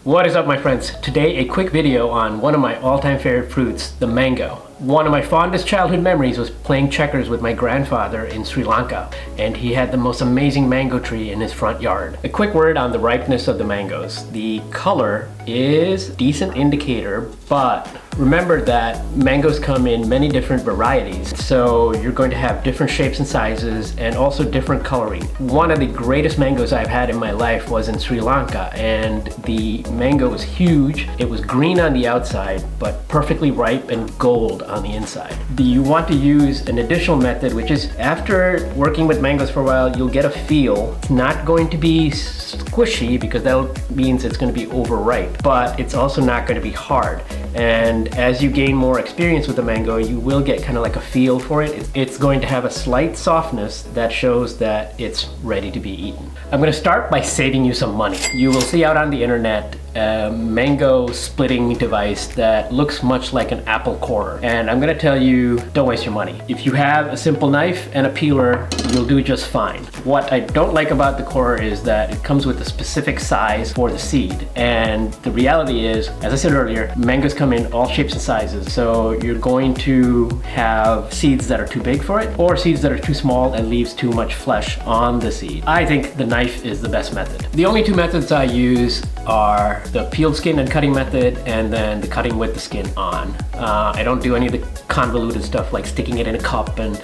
What is up, my friends? Today a quick video on one of my all-time favorite fruits, the mango. One of my fondest childhood memories was playing checkers with my grandfather in Sri Lanka, and he had the most amazing mango tree in his front yard. A quick word on the ripeness of the mangoes. The color is a decent indicator, but remember that mangoes come in many different varieties, so you're going to have different shapes and sizes and also different coloring. One of the greatest mangoes I've had in my life was in Sri Lanka, and the mango was huge. It was green on the outside, but perfectly ripe and gold on the inside. You want to use an additional method, which is after working with mangoes for a while, you'll get a feel. It's not going to be squishy because that means it's going to be overripe, but it's also not going to be hard. And as you gain more experience with the mango, you will get kind of like a feel for it. It's going to have a slight softness that shows that it's ready to be eaten. I'm going to start by saving you some money. You will see out on the internet a mango splitting device that looks much like an apple corer. And I'm going to tell you, don't waste your money. If you have a simple knife and a peeler, you'll do just fine. What I don't like about the corer is that it comes with a specific size for the seed. And the reality is, as I said earlier, mangoes come in all shapes and sizes. So you're going to have seeds that are too big for it, or seeds that are too small and leaves too much flesh on the seed. I think the knife is the best method. The only two methods I use are the peeled skin and cutting method, and then the cutting with the skin on. I don't do any of the convoluted stuff like sticking it in a cup and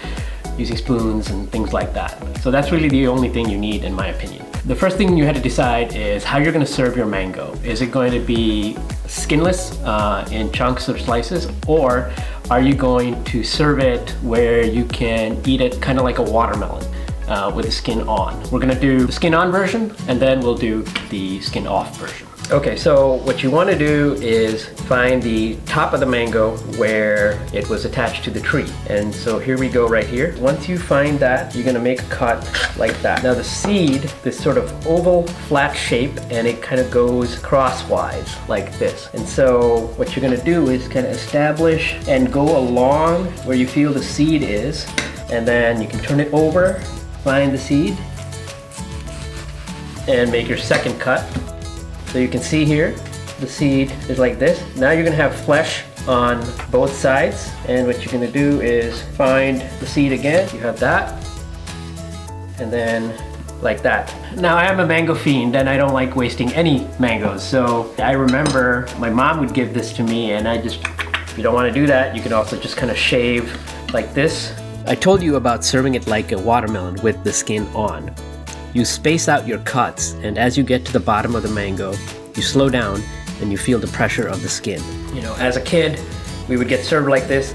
using spoons and things like that. So that's really the only thing you need, in my opinion. The first thing you had to decide is how you're going to serve your mango. Is it going to be skinless in chunks or slices, or are you going to serve it where you can eat it kind of like a watermelon with the skin on? We're going to do the skin on version, and then we'll do the skin off version. Okay, so what you want to do is find the top of the mango where it was attached to the tree. And so here we go right here. Once you find that, you're going to make a cut like that. Now the seed, this sort of oval flat shape, and it kind of goes crosswise like this. And so what you're going to do is kind of establish and go along where you feel the seed is, and then you can turn it over, find the seed, and make your second cut. So you can see here, the seed is like this. Now you're gonna have flesh on both sides, and what you're gonna do is find the seed again. You have that, and then like that. Now I am a mango fiend, and I don't like wasting any mangoes. So I remember my mom would give this to me, and if you don't wanna do that, you can also just kind of shave like this. I told you about serving it like a watermelon with the skin on. You space out your cuts, and as you get to the bottom of the mango, you slow down and you feel the pressure of the skin. You know, as a kid, we would get served like this.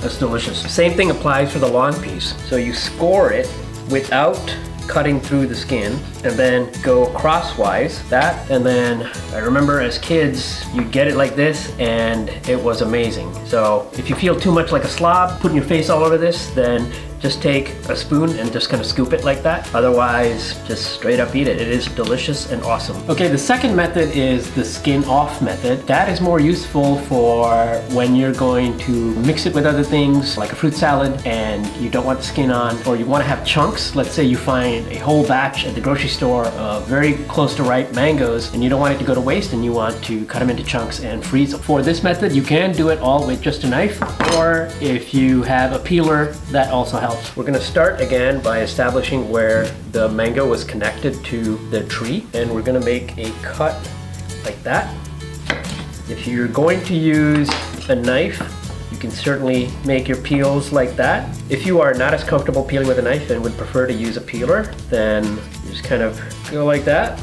That's delicious. Same thing applies for the long piece. So you score it without cutting through the skin, and then go crosswise, that, and then I remember as kids, you'd get it like this, and it was amazing. So if you feel too much like a slob, putting your face all over this, then just take a spoon and just kind of scoop it like that. Otherwise, just straight up eat it. It is delicious and awesome. Okay, the second method is the skin off method. That is more useful for when you're going to mix it with other things like a fruit salad and you don't want the skin on, or you want to have chunks. Let's say you find a whole batch at the grocery store of very close to ripe mangoes and you don't want it to go to waste, and you want to cut them into chunks and freeze them. For this method, you can do it all with just a knife, or if you have a peeler, that also helps. We're going to start again by establishing where the mango was connected to the tree, and we're going to make a cut like that. If you're going to use a knife, you can certainly make your peels like that. If you are not as comfortable peeling with a knife and would prefer to use a peeler, then you just kind of go like that.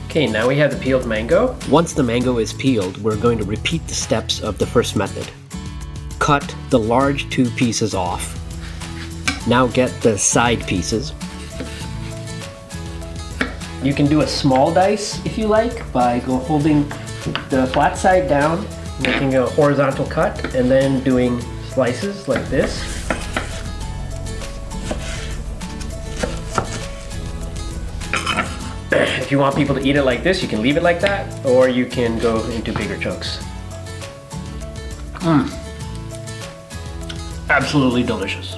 Okay, now we have the peeled mango. Once the mango is peeled, we're going to repeat the steps of the first method. Cut the large two pieces off. Now get the side pieces. You can do a small dice if you like by holding the flat side down, making a horizontal cut, and then doing slices like this. If you want people to eat it like this, you can leave it like that, or you can go into bigger chunks. Absolutely delicious.